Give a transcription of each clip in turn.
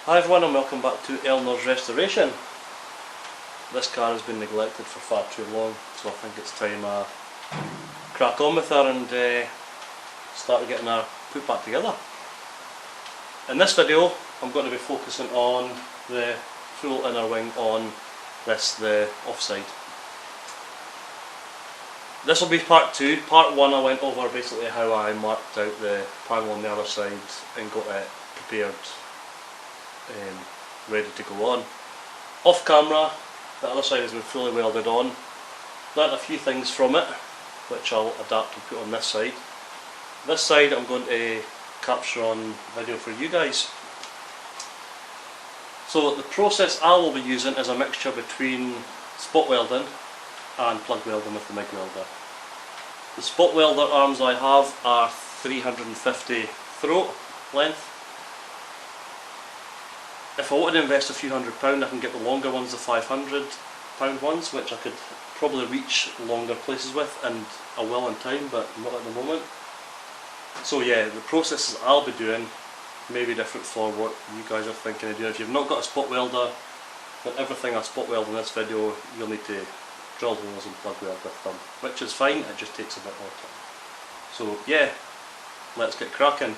Hi everyone and welcome back to Eleanor's restoration. This car has been neglected for far too long, so I think it's time I crack on with her and start getting her put back together. In this video I'm going to be focusing on the full inner wing on the offside. This will be part 2. Part 1 I went over basically how I marked out the panel on the other side and got it prepared, ready to go on. Off camera, the other side has been fully welded on. Learned a few things from it which I'll adapt and put on this side. This side I'm going to capture on video for you guys. So the process I will be using is a mixture between spot welding and plug welding with the MIG welder. The spot welder arms I have are 350 throat length. If I wanted to invest a few £100, I can get the longer ones, the £500 ones, which I could probably reach longer places with, and I will in time, but not at the moment. So yeah, the processes I'll be doing may be different for what you guys are thinking of doing. If you've not got a spot welder, then everything I spot weld in this video, you'll need to drill holes and plug weld with them, which is fine, it just takes a bit more time. So yeah, let's get cracking.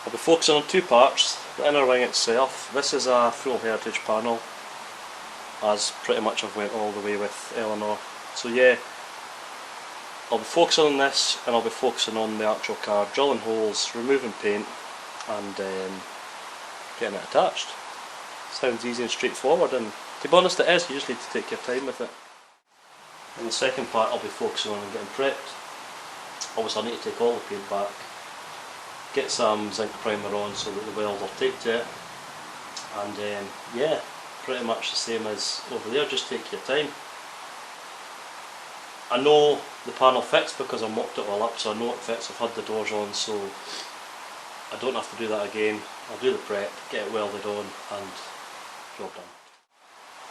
I'll be focusing on two parts. The inner wing itself. This is a full heritage panel, as pretty much I've went all the way with Eleanor. So yeah, I'll be focusing on this, and I'll be focusing on the actual car, drilling holes, removing paint and getting it attached. Sounds easy and straightforward, and to be honest it is. You just need to take your time with it. In the second part I'll be focusing on getting prepped. Obviously I need to take all the paint back, get some zinc primer on so that the weld will take to it, and yeah, pretty much the same as over there, just take your time. I know the panel fits because I mocked it all up, so I know it fits. I've had the doors on, so I don't have to do that again. I'll do the prep, get it welded on, and job done.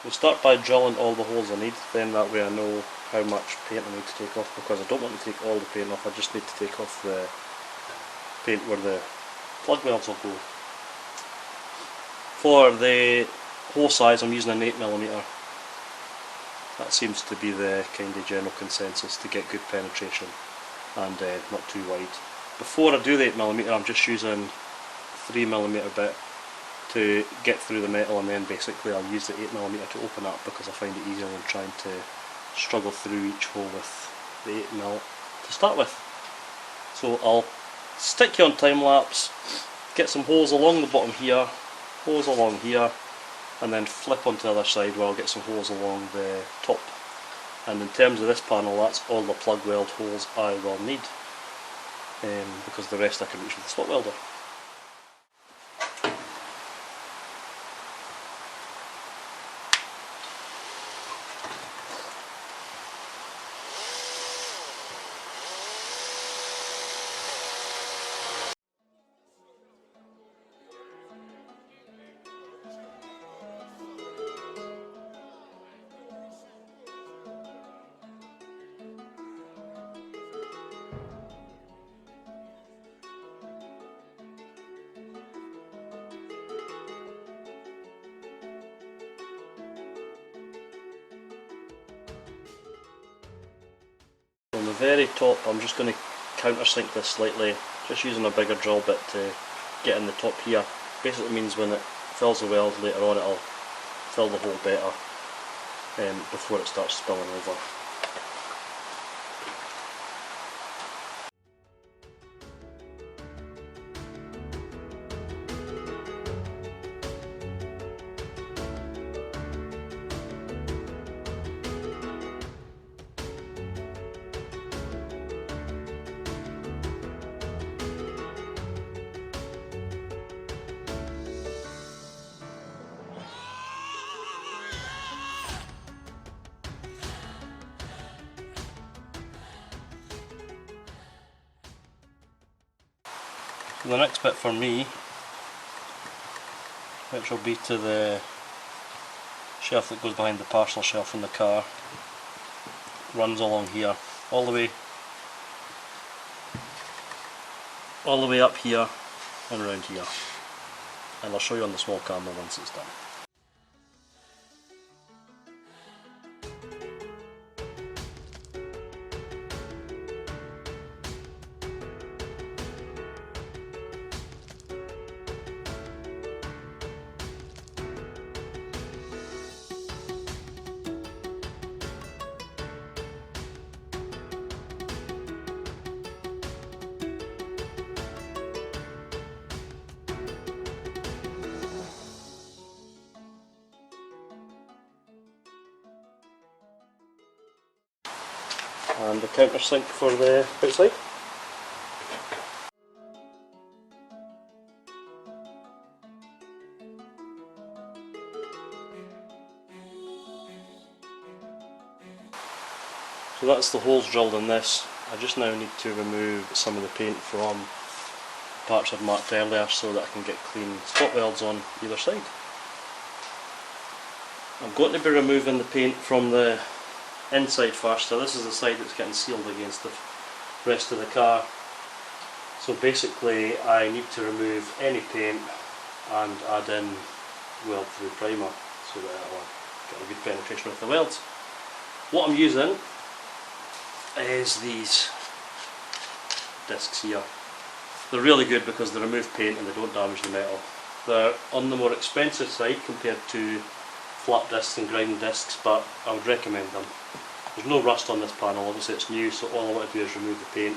We'll start by drilling all the holes I need, then that way I know how much paint I need to take off, because I don't want to take all the paint off, I just need to take off the paint where the plug welds will go. For the hole size I'm using an 8mm. That seems to be the kind of general consensus to get good penetration and not too wide. Before I do the 8mm I'm just using 3mm bit to get through the metal, and then basically I'll use the 8mm to open up because I find it easier than trying to struggle through each hole with the 8mm to start with. So I'll stick you on time lapse, get some holes along the bottom here, holes along here, and then flip onto the other side where I'll get some holes along the top. And in terms of this panel, that's all the plug weld holes I will need, because the rest I can reach with the spot welder. On the very top I'm just going to countersink this slightly, just using a bigger drill bit to get in the top here. Basically means when it fills the weld later on it'll fill the hole better before it starts spilling over. So the next bit for me, which will be to the shelf that goes behind the parcel shelf in the car, runs along here, all the way up here and around here. and I'll show you on the small camera once it's done. And the countersink for the outside. So that's the holes drilled in this. I just now need to remove some of the paint from parts I've marked earlier so that I can get clean spot welds on either side. I'm going to be removing the paint from the inside first, so this is the side that's getting sealed against the rest of the car. So basically I need to remove any paint and add in weld through primer so that I'll get a good penetration with the welds. What I'm using is these discs here. They're really good because they remove paint and they don't damage the metal. They're on the more expensive side compared to flat discs and grinding discs, but I would recommend them. There's no rust on this panel, obviously it's new, so all I want to do is remove the paint.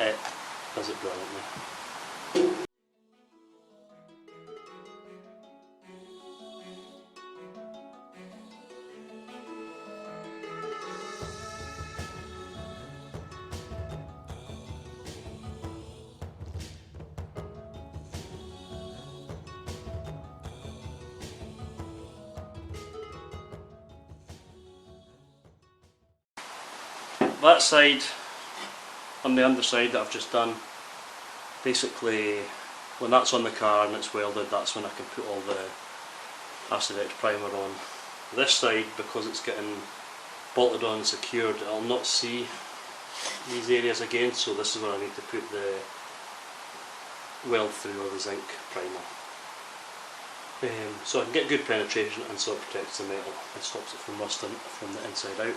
It does it brilliantly. That side and the underside that I've just done, basically when that's on the car and it's welded, that's when I can put all the acid etch primer on. This side, because it's getting bolted on and secured, I'll not see these areas again, so this is where I need to put the weld through or the zinc primer. So I can get good penetration and so it protects the metal and stops it from rusting from the inside out.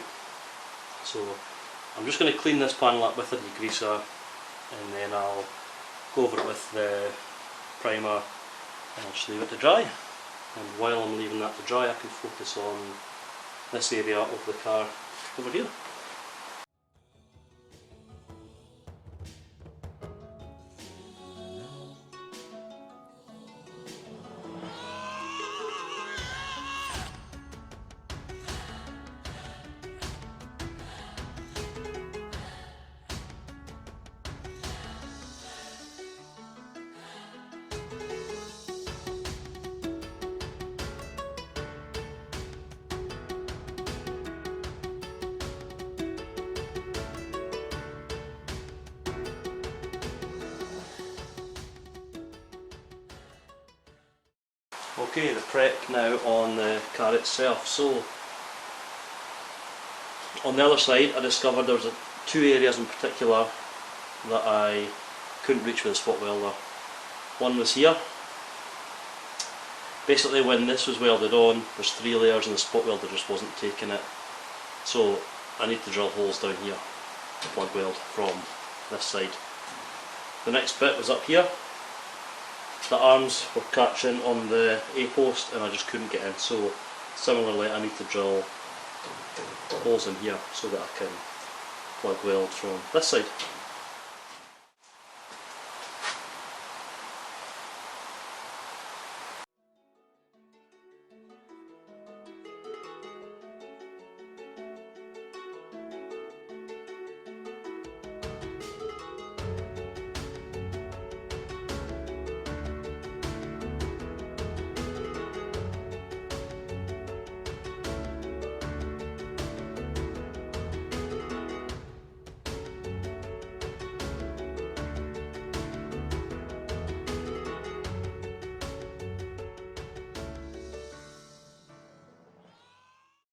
So I'm just going to clean this panel up with a degreaser and then I'll go over it with the primer and I'll just leave it to dry. And while I'm leaving that to dry I can focus on this area of the car over here. Okay, the prep now on the car itself. So on the other side I discovered there was two areas in particular that I couldn't reach with a spot welder. One was here. Basically when this was welded on, there's 3 layers and the spot welder just wasn't taking it. So I need to drill holes down here to plug weld from this side. The next bit was up here. The arms were catching on the A-post and I just couldn't get in, so similarly I need to drill holes in here so that I can plug weld from this side.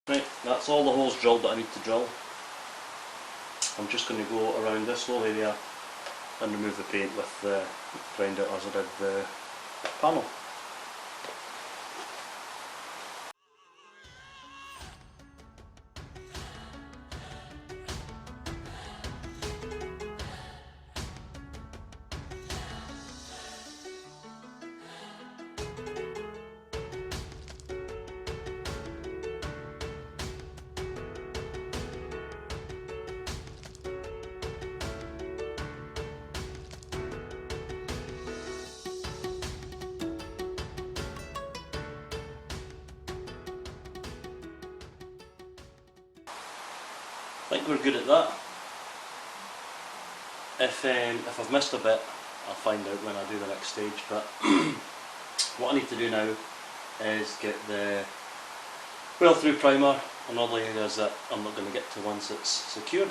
Right, that's all the holes drilled that I need to drill. I'm just going to go around this whole area and remove the paint with the grinder as I did the panel. I think we're good at that. If I've missed a bit, I'll find out when I do the next stage, but what I need to do now is get the well through primer on all the areas that I'm not going to get to once it's secured.